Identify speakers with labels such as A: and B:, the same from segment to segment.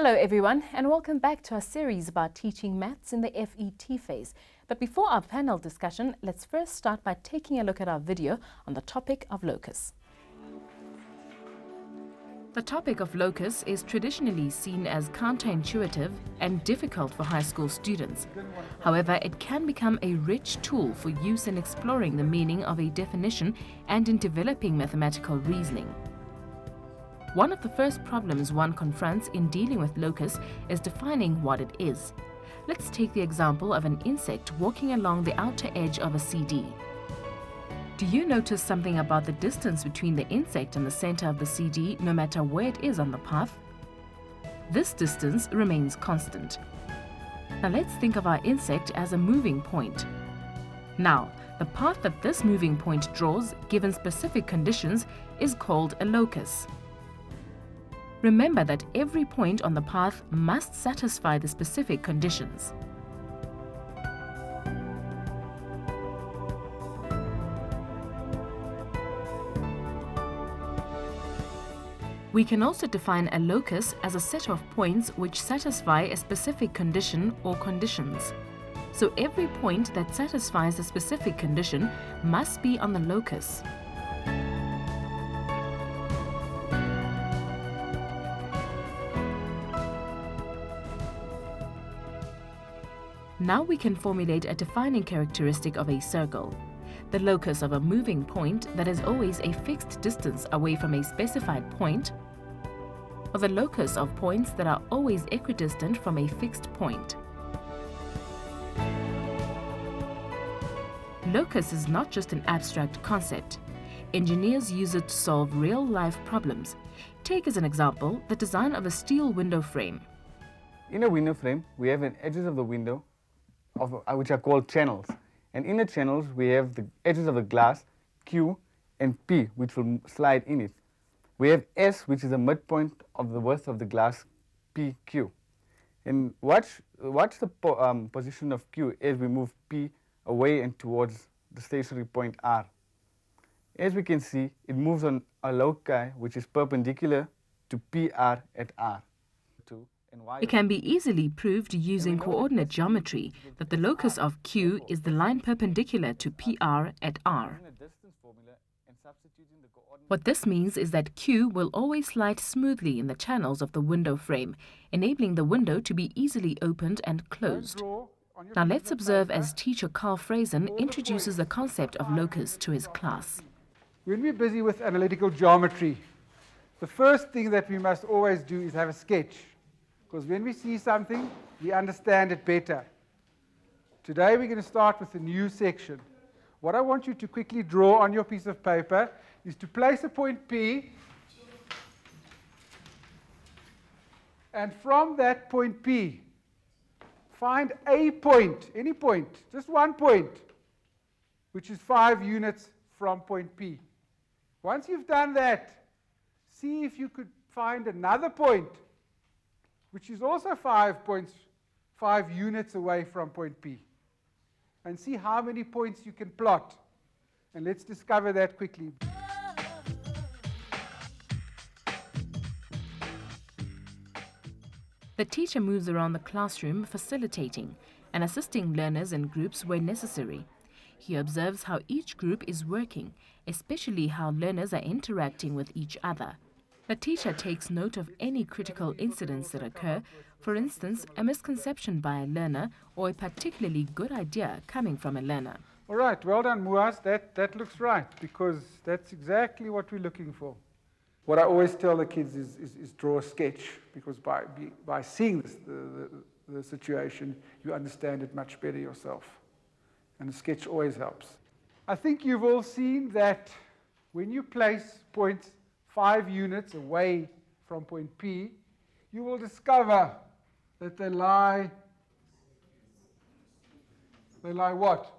A: Hello everyone and welcome back to our series about teaching maths in the FET phase. But before our panel discussion, let's first start by taking a look at our video on the topic of locus. The topic of locus is traditionally seen as counterintuitive and difficult for high school students. However, it can become a rich tool for use in exploring the meaning of a definition and in developing mathematical reasoning. One of the first problems one confronts in dealing with locus is defining what it is. Let's take the example of an insect walking along the outer edge of a CD. Do you notice something about the distance between the insect and the center of the CD no matter where it is on the path? This distance remains constant. Now let's think of our insect as a moving point. Now, the path that this moving point draws, given specific conditions, is called a locus. Remember that every point on the path must satisfy the specific conditions. We can also define a locus as a set of points which satisfy a specific condition or conditions. So every point that satisfies a specific condition must be on the locus. Now we can formulate a defining characteristic of a circle. The locus of a moving point that is always a fixed distance away from a specified point, or the locus of points that are always equidistant from a fixed point. Locus is not just an abstract concept. Engineers use it to solve real-life problems. Take as an example the design of a steel window frame.
B: In a window frame, we have the edges of the window which are called channels. And in the channels, we have the edges of the glass, Q, and P, which will slide in it. We have S, which is the midpoint of the width of the glass, PQ. And watch the position of Q as we move P away and towards the stationary point R. As we can see, it moves on a loci which is perpendicular to PR at R.
A: It can be easily proved using coordinate geometry that the locus of Q is the line perpendicular to PR at R. What this means is that Q will always slide smoothly in the channels of the window frame, enabling the window to be easily opened and closed. Now let's observe as teacher Carl Frazen introduces the concept of locus to his class.
C: When we're busy with analytical geometry, the first thing that we must always do is have a sketch. Because when we see something, we understand it better. Today we're going to start with a new section. What I want you to quickly draw on your piece of paper is to place a point P, and from that point P, find a point, any point, just one point, which is 5 units from point P. Once you've done that, see if you could find another point which is also 5 units away from point P. And see how many points you can plot. And let's discover that quickly.
A: The teacher moves around the classroom facilitating and assisting learners in groups where necessary. He observes how each group is working, especially how learners are interacting with each other. The teacher takes note of any critical incidents that occur, for instance, a misconception by a learner or a particularly good idea coming from a learner.
C: All right, well done, Muaz. That looks right, because that's exactly what we're looking for. What I always tell the kids is draw a sketch, because by seeing the situation, you understand it much better yourself. And a sketch always helps. I think you've all seen that when you place points 5 units away from point P, you will discover that they lie what?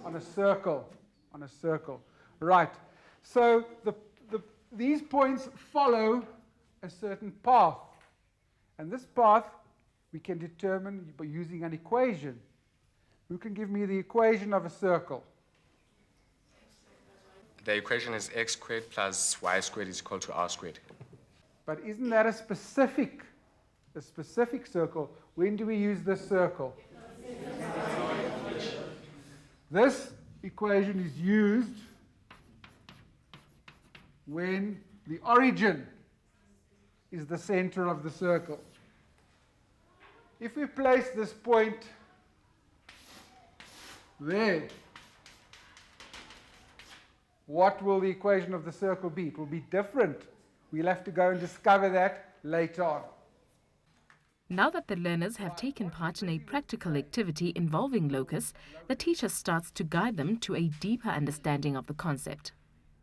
C: On a circle. On a circle. Right. So these points follow a certain path. And this path we can determine by using an equation. Who can give me the equation of a circle?
D: The equation is x squared plus y squared is equal to r squared.
C: But isn't that a specific a specific circle, when do we use this circle? This equation is used when the origin is the center of the circle. If we place this point there, what will the equation of the circle be? It will be different. We'll have to go and discover that later on.
A: Now that the learners have taken part in a practical activity involving locus, the teacher starts to guide them to a deeper understanding of the concept.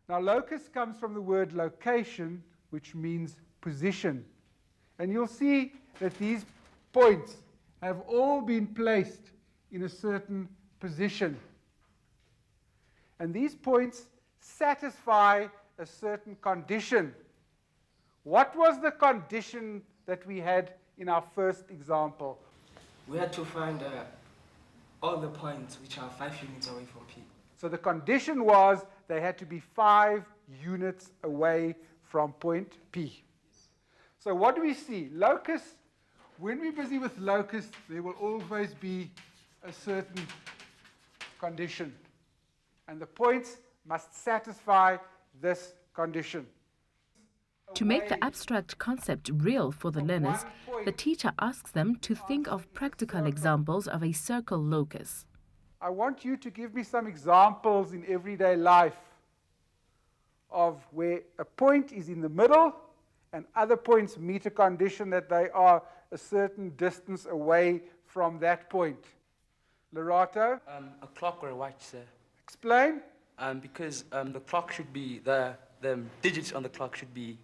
C: Now, locus comes from the word location, which means position. And you'll see that these points have all been placed in a certain position. And these points satisfy a certain condition. What was the condition that we had in our first example?
D: We had to find all the points which are 5 units away from P.
C: So the condition was they had to be 5 units away from point P. So what do we see? Locus, when we're busy with locus, there will always be a certain condition. And the points must satisfy this condition.
A: To make the abstract concept real for the learners, the teacher asks them to think of practical examples of a circle locus.
C: I want you to give me some examples in everyday life of where a point is in the middle and other points meet a condition that they are a certain distance away from that point. Lerato?
D: A clock or a watch, sir.
C: Explain.
D: Because the clock should be, the digits on the clock should be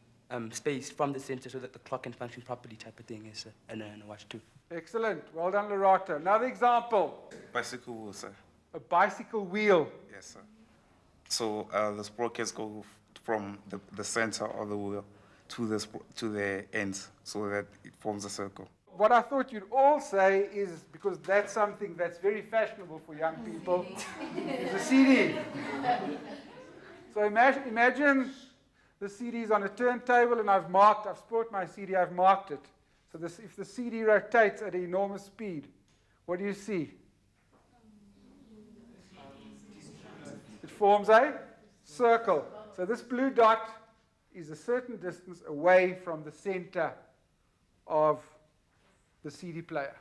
D: spaced from the center so that the clock can function properly, type of thing, yes, sir. And a watch too.
C: Excellent. Well done, Lerato. Another example.
E: Bicycle wheel, sir.
C: A bicycle wheel.
E: Yes, sir. So the sprockets go from the center of the wheel to the ends so that it forms a circle.
C: What I thought you'd all say is, because that's something that's very fashionable for young people, is a CD. So imagine the CD is on a turntable and I've spoiled my CD, I've marked it. So if the CD rotates at an enormous speed, what do you see? It forms a circle. So this blue dot is a certain distance away from the center of the CD player.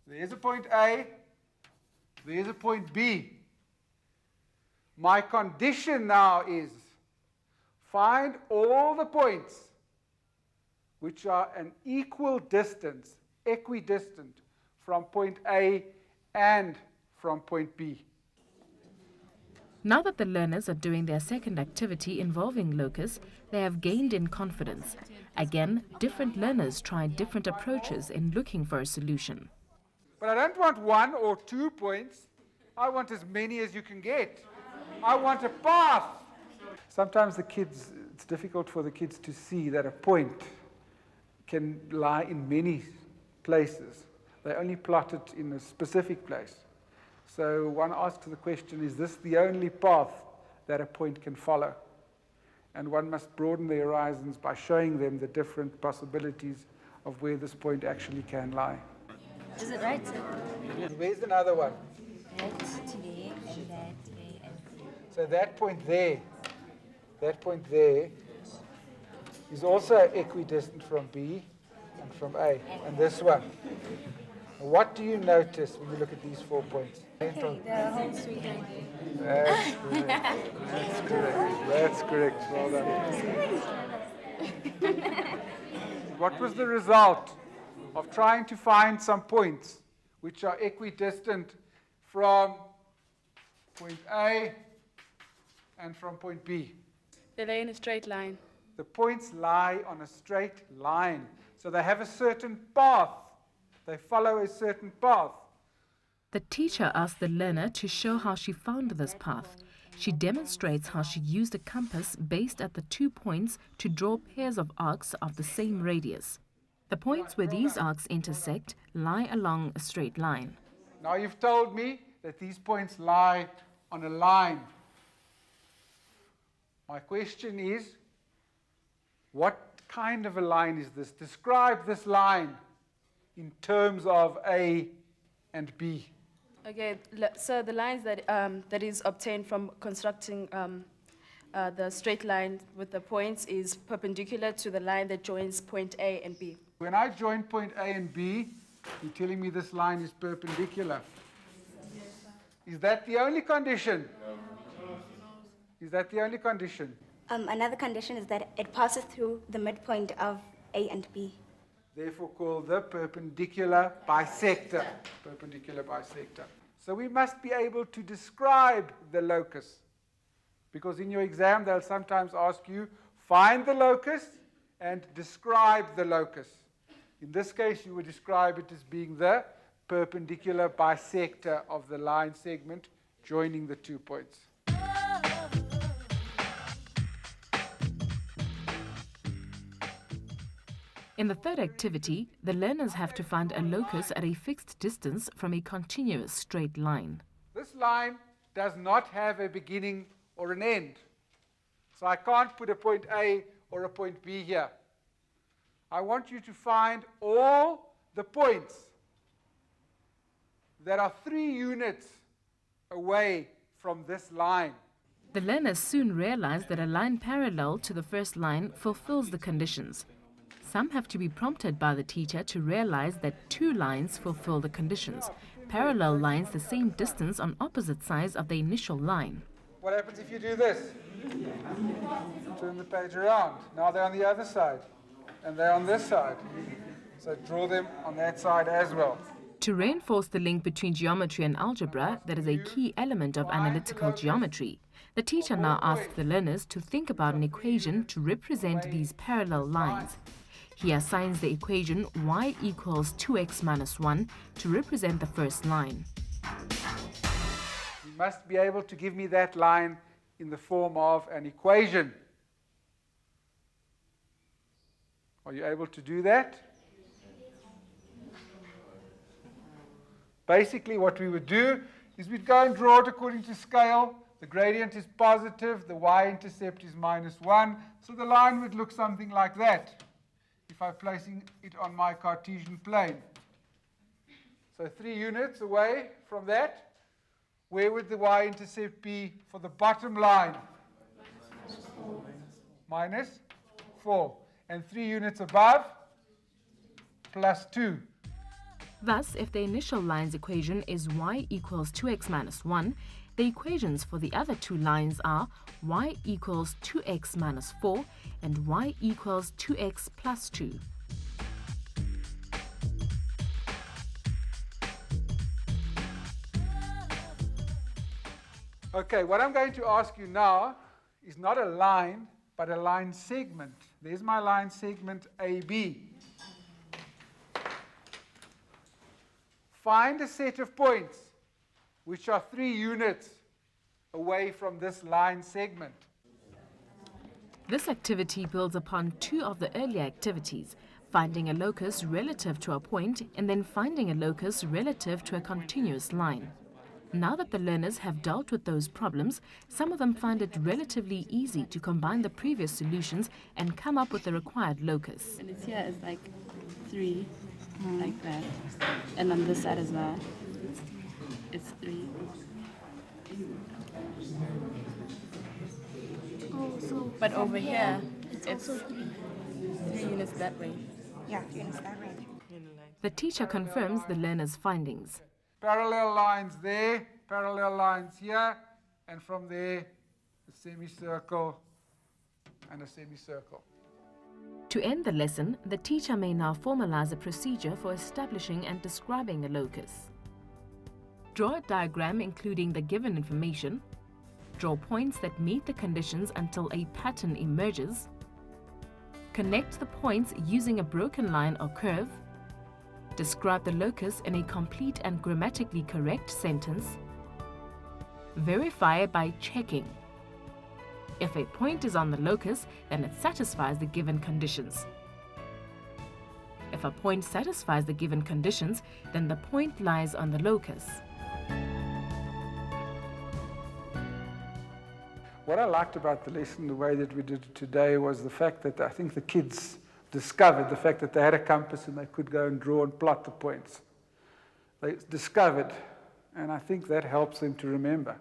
C: There's a point A, there's a point B. My condition now is find all the points which are an equal distance, equidistant, from point A and from point B.
A: Now that the learners are doing their second activity involving locus, they have gained in confidence. Again, different learners try different approaches in looking for a solution.
C: But I don't want 1 or 2 points. I want as many as you can get. I want a path. Sometimes it's difficult for the kids to see that a point can lie in many places. They only plot it in a specific place. So one asks the question, is this the only path that a point can follow? And one must broaden their horizons by showing them the different possibilities of where this point actually can lie.
F: Is it right, sir?
C: Where's another one?
F: That today and that today and
C: So that point there is also equidistant from B and from A, and this one. What do you notice when you look at these 4 points?
F: okay, the whole street right
C: That's correct. That's correct. That's correct. Well done. What was the result of trying to find some points which are equidistant from point A and from point B?
G: They lay in a straight line.
C: The points lie on a straight line. So they have a certain path. They follow a certain path.
A: The teacher asks the learner to show how she found this path. She demonstrates how she used a compass based at the 2 points to draw pairs of arcs of the same radius. The points where these arcs intersect lie along a straight line.
C: Now you've told me that these points lie on a line. My question is, what kind of a line is this? Describe this line in terms of A and B.
G: Okay, so the lines that, that is obtained from constructing the straight line with the points is perpendicular to the line that joins point A and B.
C: When I join point A and B, you're telling me this line is perpendicular. Is that the only condition? Is that the only condition?
H: Another condition is that it passes through the midpoint of A and B.
C: Therefore called the perpendicular bisector. Perpendicular bisector. So we must be able to describe the locus. Because in your exam, they'll sometimes ask you, find the locus and describe the locus. In this case, you would describe it as being the perpendicular bisector of the line segment joining the 2 points.
A: In the third activity, the learners have to find a locus at a fixed distance from a continuous straight line.
C: This line does not have a beginning or an end. So I can't put a point A or a point B here. I want you to find all the points that are 3 units away from this line.
A: The learners soon realize that a line parallel to the first line fulfills the conditions. Some have to be prompted by the teacher to realize that 2 lines fulfill the conditions, parallel lines the same distance on opposite sides of the initial line.
C: What happens if you do this? Turn the page around. Now they're on the other side, and they're on this side. So draw them on that side as well.
A: To reinforce the link between geometry and algebra, that is a key element of analytical geometry, the teacher now asks the learners to think about an equation to represent these parallel lines. He assigns the equation y equals 2x minus 1 to represent the first line.
C: You must be able to give me that line in the form of an equation. Are you able to do that? Basically, what we would do is we'd go and draw it according to scale. The gradient is positive, the y-intercept is -1, so the line would look something like that if I'm placing it on my Cartesian plane. So 3 units away from that, where would the y-intercept be for the bottom line? -4. And 3 units above, +2.
A: Thus, if the initial line's equation is y equals 2x minus 1, the equations for the other 2 lines are y equals 2x minus 4 and y equals 2x plus 2.
C: Okay, what I'm going to ask you now is not a line, but a line segment. There's my line segment AB. Find a set of points which are 3 units away from this line segment.
A: This activity builds upon 2 of the earlier activities, finding a locus relative to a point and then finding a locus relative to a continuous line. Now that the learners have dealt with those problems, some of them find it relatively easy to combine the previous solutions and come up with the required locus.
G: And it's here is like 3, like that. And on this side as well, it's 3.
H: Oh, so
G: But over here,
H: it's
G: it's
H: also 3.
G: 3 units that way.
H: Yeah, 3 units that way.
A: The teacher confirms the learners' findings.
C: Parallel lines there, parallel lines here, and from there, a semicircle and a semicircle.
A: To end the lesson, the teacher may now formalize a procedure for establishing and describing a locus. Draw a diagram including the given information. Draw points that meet the conditions until a pattern emerges. Connect the points using a broken line or curve. Describe the locus in a complete and grammatically correct sentence. Verify by checking. If a point is on the locus, then it satisfies the given conditions. If a point satisfies the given conditions, then the point lies on the locus.
C: What I liked about the lesson, the way that we did it today, was the fact that I think the kids discovered the fact that they had a compass and they could go and draw and plot the points. They discovered, and I think that helps them to remember.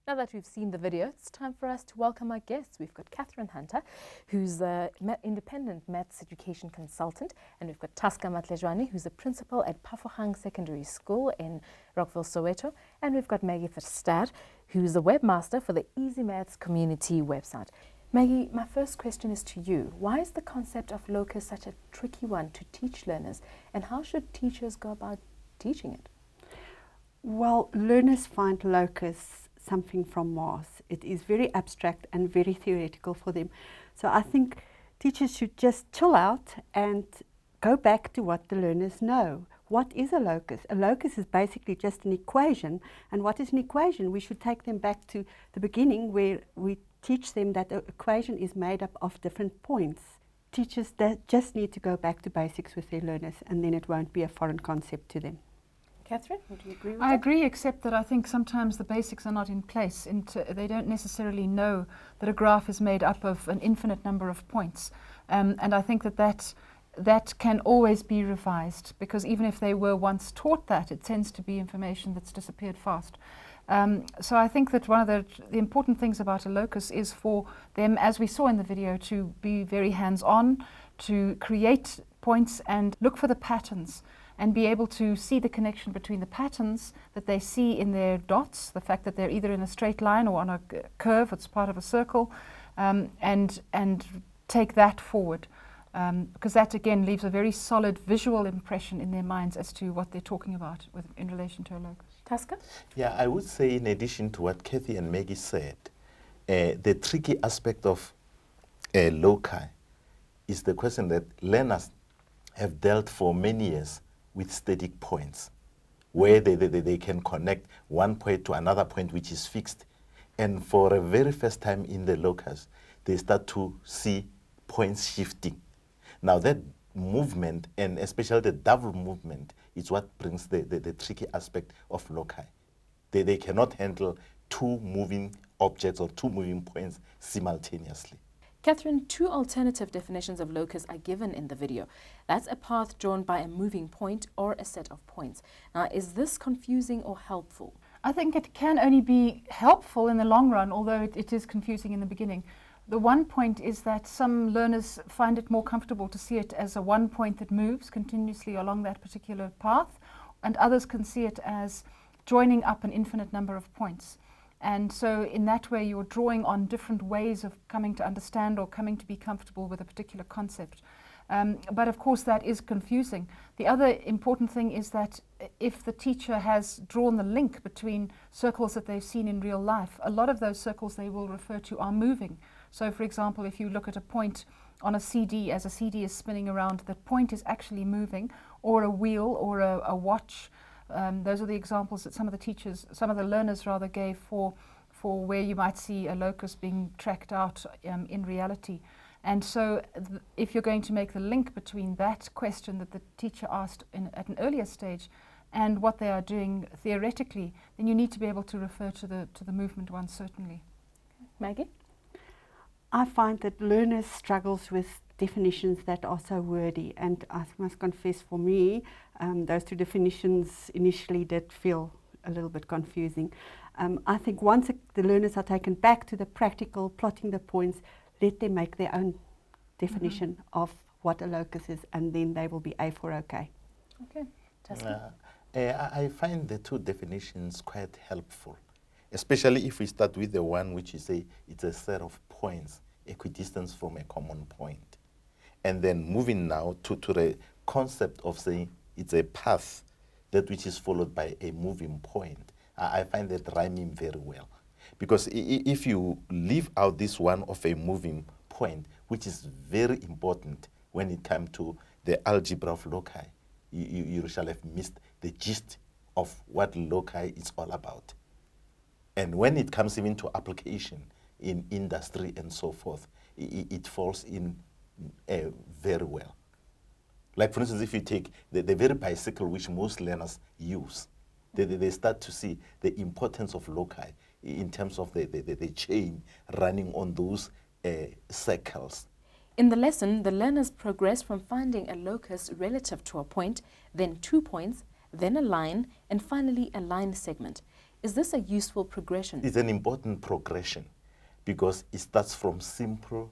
A: Now that we've seen the video, it's time for us to welcome our guests. We've got Catherine Hunter, who's an independent maths education consultant, and we've got Taska Matlejwane, who's a principal at Pafogang Secondary School in Rockville, Soweto, and we've got Maggie Verstaat, who's the webmaster for the Easy Maths community website. Maggie, my first question is to you. Why is the concept of locus such a tricky one to teach learners, and how should teachers go about teaching it?
I: Well, learners find locus something from Mars. It is very abstract and very theoretical for them. So I think teachers should just chill out and go back to what the learners know. What is a locus? A locus is basically just an equation. And what is an equation? We should take them back to the beginning where we teach them that the equation is made up of different points. Teachers just need to go back to basics with their learners, and then it won't be a foreign concept to them.
A: Catherine, would you agree with
J: I
A: that?
J: agree, except that I think sometimes the basics are not in place. They don't necessarily know that a graph is made up of an infinite number of points. And I think that can always be revised, because even if they were once taught that, it tends to be information that's disappeared fast. So I think that one of the important things about a locus is for them, as we saw in the video, to be very hands-on, to create points and look for the patterns, and be able to see the connection between the patterns that they see in their dots, the fact that they're either in a straight line or on a curve, it's part of a circle, and take that forward. Because that, again, leaves a very solid visual impression in their minds as to what they're talking about in relation to a locus.
A: Taska?
K: Yeah, I would say, in addition to what Kathy and Maggie said, the tricky aspect of loci is the question that learners have dealt for many years with static points, where they can connect one point to another point which is fixed. And for the very first time in the locus, they start to see points shifting. Now that movement, and especially the double movement, is what brings the tricky aspect of loci. They cannot handle two moving objects or two moving points simultaneously.
A: Catherine, two alternative definitions of locus are given in the video. That's a path drawn by a moving point or a set of points. Now, is this confusing or helpful?
J: I think it can only be helpful in the long run, although it is confusing in the beginning. The one point is that some learners find it more comfortable to see it as a one point that moves continuously along that particular path, and others can see it as joining up an infinite number of points. And so in that way, you're drawing on different ways of coming to understand or coming to be comfortable with a particular concept. But of course, that is confusing. The other important thing is that if the teacher has drawn the link between circles that they've seen in real life, a lot of those circles they will refer to are moving. So for example, if you look at a point on a CD, as a CD is spinning around, the point is actually moving, or a wheel or a watch. Those are the examples that some of the learners rather gave for where you might see a locus being tracked out in reality. And so if you're going to make the link between that question that the teacher asked at an earlier stage and what they are doing theoretically, then you need to be able to refer to the movement one, certainly.
A: Maggie?
I: I find that learners struggles with definitions that are so wordy, and I must confess, for me, those two definitions initially did feel a little bit confusing. I think once the learners are taken back to the practical, plotting the points, let them make their own definition of what a locus is, and then they will be A for OK.
A: Okay.
K: I find the two definitions quite helpful, especially if we start with the one which is it's a set of points, equidistant from a common point. And then moving now to the concept of saying it's a path that which is followed by a moving point. I find that rhyming very well. Because if you leave out this one of a moving point, which is very important when it comes to the algebra of loci, you shall have missed the gist of what loci is all about. And when it comes even to application in industry and so forth, it falls in very well. Like, for instance, if you take the very bicycle which most learners use, they start to see the importance of loci in terms of the chain running on those circles.
A: In the lesson, the learners progress from finding a locus relative to a point, then 2 points, then a line, and finally a line segment. Is this a useful progression?
K: It's an important progression because it starts from simple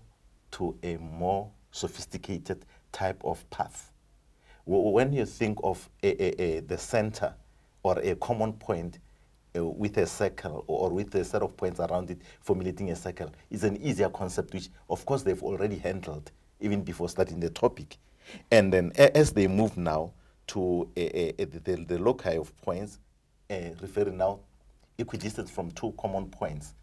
K: to a more sophisticated type of path. When you think of the center or a common point with a circle or with a set of points around it formulating a circle, is an easier concept which of course they've already handled even before starting the topic. And then as they move now to the loci of points, referring now equidistance from 2 common points,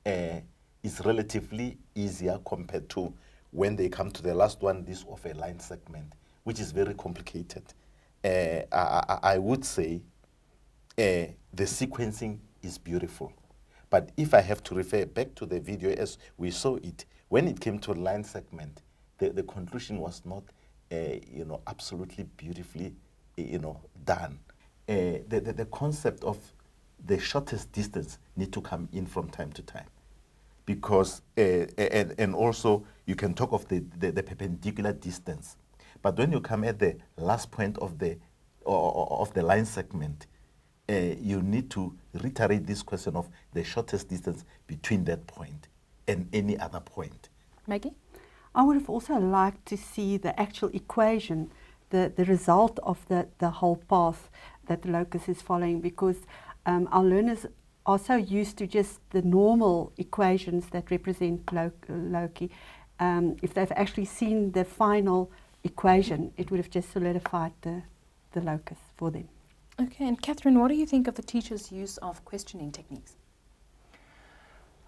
K: is relatively easier compared to when they come to the last one, this of a line segment, which is very complicated. I would say the sequencing is beautiful. But if I have to refer back to the video as we saw it, when it came to line segment, the conclusion was not absolutely beautifully done. The concept of the shortest distance need to come in from time to time, because and also you can talk of the perpendicular distance, but when you come at the last point of the line segment, you need to reiterate this question of the shortest distance between that point and any other point.
A: Maggie?
I: I would have also liked to see the actual equation, the result of the whole path that the locus is following, because our learners are so used to just the normal equations that represent loci. If they've actually seen the final equation, it would have just solidified the locus for them.
A: Okay, and Catherine, what do you think of the teacher's use of questioning techniques?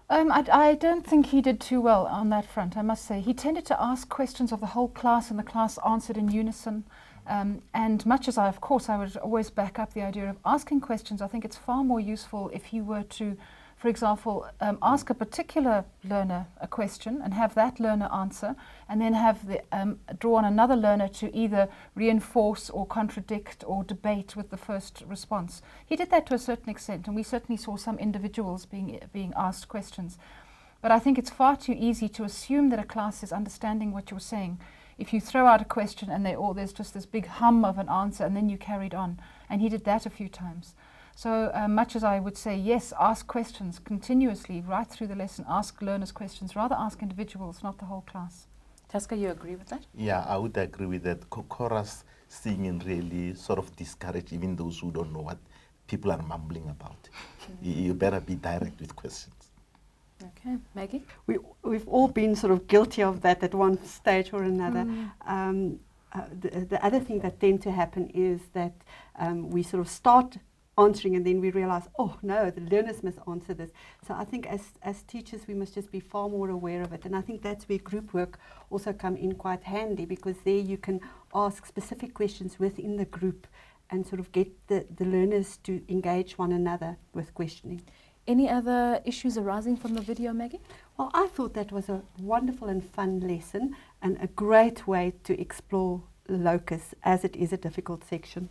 J: I don't think he did too well on that front, I must say. He tended to ask questions of the whole class, and the class answered in unison. And much as of course, I would always back up the idea of asking questions, I think it's far more useful if he were to, for example, ask a particular learner a question and have that learner answer, and then have draw on another learner to either reinforce or contradict or debate with the first response. He did that to a certain extent, and we certainly saw some individuals being asked questions. But I think it's far too easy to assume that a class is understanding what you're saying. If you throw out a question and there's just this big hum of an answer, and then you carried on. And he did that a few times. So much as I would say, yes, ask questions continuously, right through the lesson, ask learners questions, rather ask individuals, not the whole class.
A: Taska, you agree with that?
K: Yeah, I would agree with that. Chorus singing really sort of discourage even those who don't know what people are mumbling about. You better be direct with questions.
A: Okay, Maggie?
I: We've all been sort of guilty of that at one stage or another. The other thing that tends to happen is that we sort of start answering and then we realize, oh no, the learners must answer this. So I think as teachers we must just be far more aware of it, and I think that's where group work also come in quite handy, because there you can ask specific questions within the group and sort of get the learners to engage one another with questioning.
A: Any other issues arising from the video, Maggie?
I: Well, I thought that was a wonderful and fun lesson and a great way to explore locus, as it is a difficult section.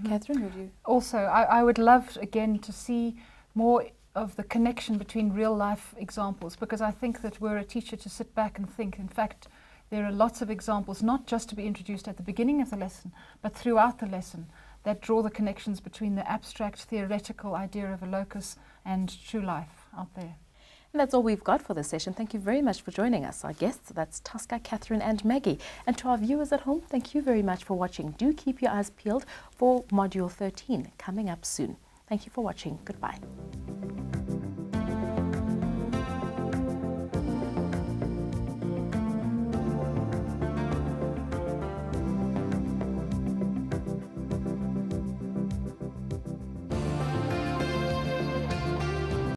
A: Catherine, would you?
J: Also, I would love, again, to see more of the connection between real-life examples, because I think that we're a teacher to sit back and think. In fact, there are lots of examples, not just to be introduced at the beginning of the lesson, but throughout the lesson, that draw the connections between the abstract, theoretical idea of a locus and true life out there.
A: And that's all we've got for this session. Thank you very much for joining us. Our guests, that's Taska, Catherine and Maggie. And to our viewers at home, thank you very much for watching. Do keep your eyes peeled for Module 13 coming up soon. Thank you for watching. Goodbye.